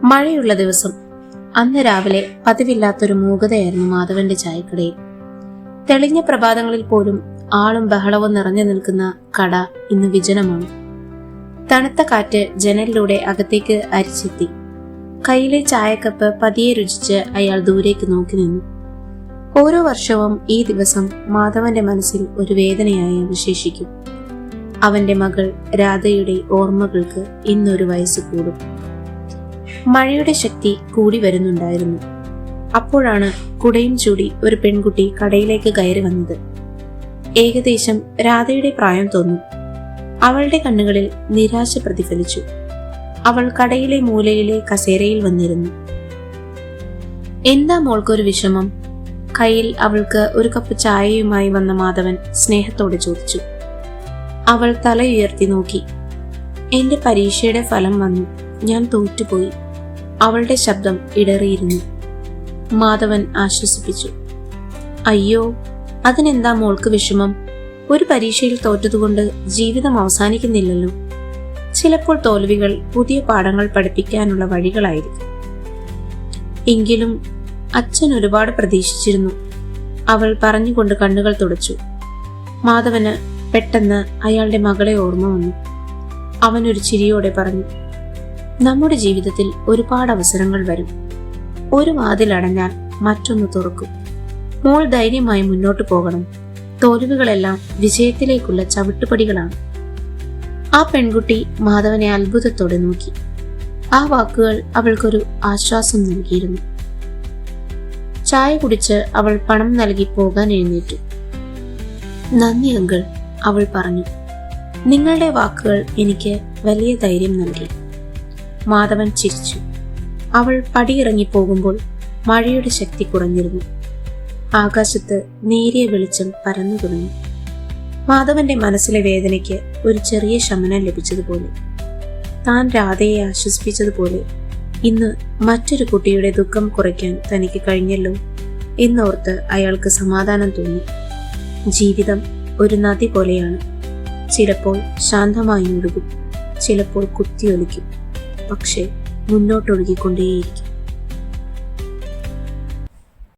മഴയുള്ള ദിവസം. അന്ന് രാവിലെ പതിവില്ലാത്തൊരു മൂകതയായിരുന്നു മാധവന്റെ ചായക്കടയിൽ. തെളിഞ്ഞ പ്രഭാതങ്ങളിൽ പോലും ആളും ബഹളവും നിറഞ്ഞു നിൽക്കുന്ന കട ഇന്ന് വിജനമാണ്. തണുത്ത കാറ്റ് ജനലിലൂടെ അകത്തേക്ക് അരിച്ചെത്തി. കയ്യിലെ ചായക്കപ്പ് പതിയെ രുചിച്ച് അയാൾ ദൂരേക്ക് നോക്കി നിന്നു. ഓരോ വർഷവും ഈ ദിവസം മാധവന്റെ മനസ്സിൽ ഒരു വേദനയായി അവശേഷിക്കും. അവന്റെ മകൾ രാധയുടെ ഓർമ്മകൾക്ക് ഇന്നൊരു വയസ്സ് കൂടും. മഴയുടെ ശക്തി കൂടി വരുന്നുണ്ടായിരുന്നു. അപ്പോഴാണ് കുടയും ചൂടി ഒരു പെൺകുട്ടി കടയിലേക്ക് കയറി വന്നത്. ഏകദേശം രാധയുടെ പ്രായം തോന്നും. അവളുടെ കണ്ണുകളിൽ നിരാശ പ്രതിഫലിച്ചു. അവൾ കടയിലെ മൂലയിലെ കസേരയിൽ വന്നിരുന്നു. എന്താ മോൾക്കൊരു വിഷമം? കയ്യിൽ അവൾക്ക് ഒരു കപ്പ് ചായയുമായി വന്ന മാധവൻ സ്നേഹത്തോടെ ചോദിച്ചു. അവൾ തലയുയർത്തി നോക്കി. എന്റെ പരീക്ഷയുടെ ഫലം വന്നു, ഞാൻ തോറ്റുപോയി. അവളുടെ ശബ്ദം ഇടറിയിരുന്നു. മാധവൻ ആശ്വസിപ്പിച്ചു. അയ്യോ, അതിനെന്താ മോൾക്ക് വിഷമം? ഒരു പരീക്ഷയിൽ തോറ്റതുകൊണ്ട് ജീവിതം അവസാനിക്കുന്നില്ലല്ലോ. ചിലപ്പോൾ തോൽവികൾ പുതിയ പാഠങ്ങൾ പഠിപ്പിക്കാനുള്ള വഴികളായിരിക്കും. എങ്കിലും അച്ഛൻ ഒരുപാട് പ്രതീക്ഷിച്ചിരുന്നു, അവൾ പറഞ്ഞുകൊണ്ട് കണ്ണുകൾ തുടച്ചു. മാധവന് പെട്ടെന്ന് അയാളുടെ മകളെ ഓർമ്മ വന്നു. അവനൊരു ചിരിയോടെ പറഞ്ഞു, നമ്മുടെ ജീവിതത്തിൽ ഒരുപാട് അവസരങ്ങൾ വരും. ഒരു വാതിലടഞ്ഞാൽ മറ്റൊന്ന് തുറക്കും. മോൾ ധൈര്യമായി മുന്നോട്ട് പോകണം. തോൽവികളെല്ലാം വിജയത്തിലേക്കുള്ള ചവിട്ടുപടികളാണ്. ആ പെൺകുട്ടി മാധവനെ അത്ഭുതത്തോടെ നോക്കി. ആ വാക്കുകൾ അവൾക്കൊരു ആശ്വാസം നൽകിയിരുന്നു. ചായ കുടിച്ച് അവൾ പണം നൽകി പോകാൻ എഴുന്നേറ്റു. നന്ദി അങ്കിൾ, അവൾ പറഞ്ഞു. നിങ്ങളുടെ വാക്കുകൾ എനിക്ക് വലിയ ധൈര്യം നൽകി. മാധവൻ ചിരിച്ചു. അവൾ പടിയിറങ്ങി പോകുമ്പോൾ മഴയുടെ ശക്തി കുറഞ്ഞിരുന്നു. ആകാശത്ത് നേരിയ വെളിച്ചം പരന്നു തുടങ്ങി. മാധവന്റെ മനസ്സിലെ വേദനയ്ക്ക് ഒരു ചെറിയ ശമനം ലഭിച്ചതുപോലെ, താൻ രാധയെ ആശ്വസിപ്പിച്ചതുപോലെ ഇന്ന് മറ്റൊരു കുട്ടിയുടെ ദുഃഖം കുറയ്ക്കാൻ തനിക്ക് കഴിഞ്ഞല്ലോ എന്നോർത്ത് അയാൾക്ക് സമാധാനം തോന്നി. ജീവിതം ഒരു നദി പോലെയാണ്. ചിലപ്പോൾ ശാന്തമായി ഒഴുകും, ചിലപ്പോൾ കുത്തിയൊലിക്കും, പക്ഷേ മുന്നോട്ടൊഴുകിക്കൊണ്ടേയിരിക്കും.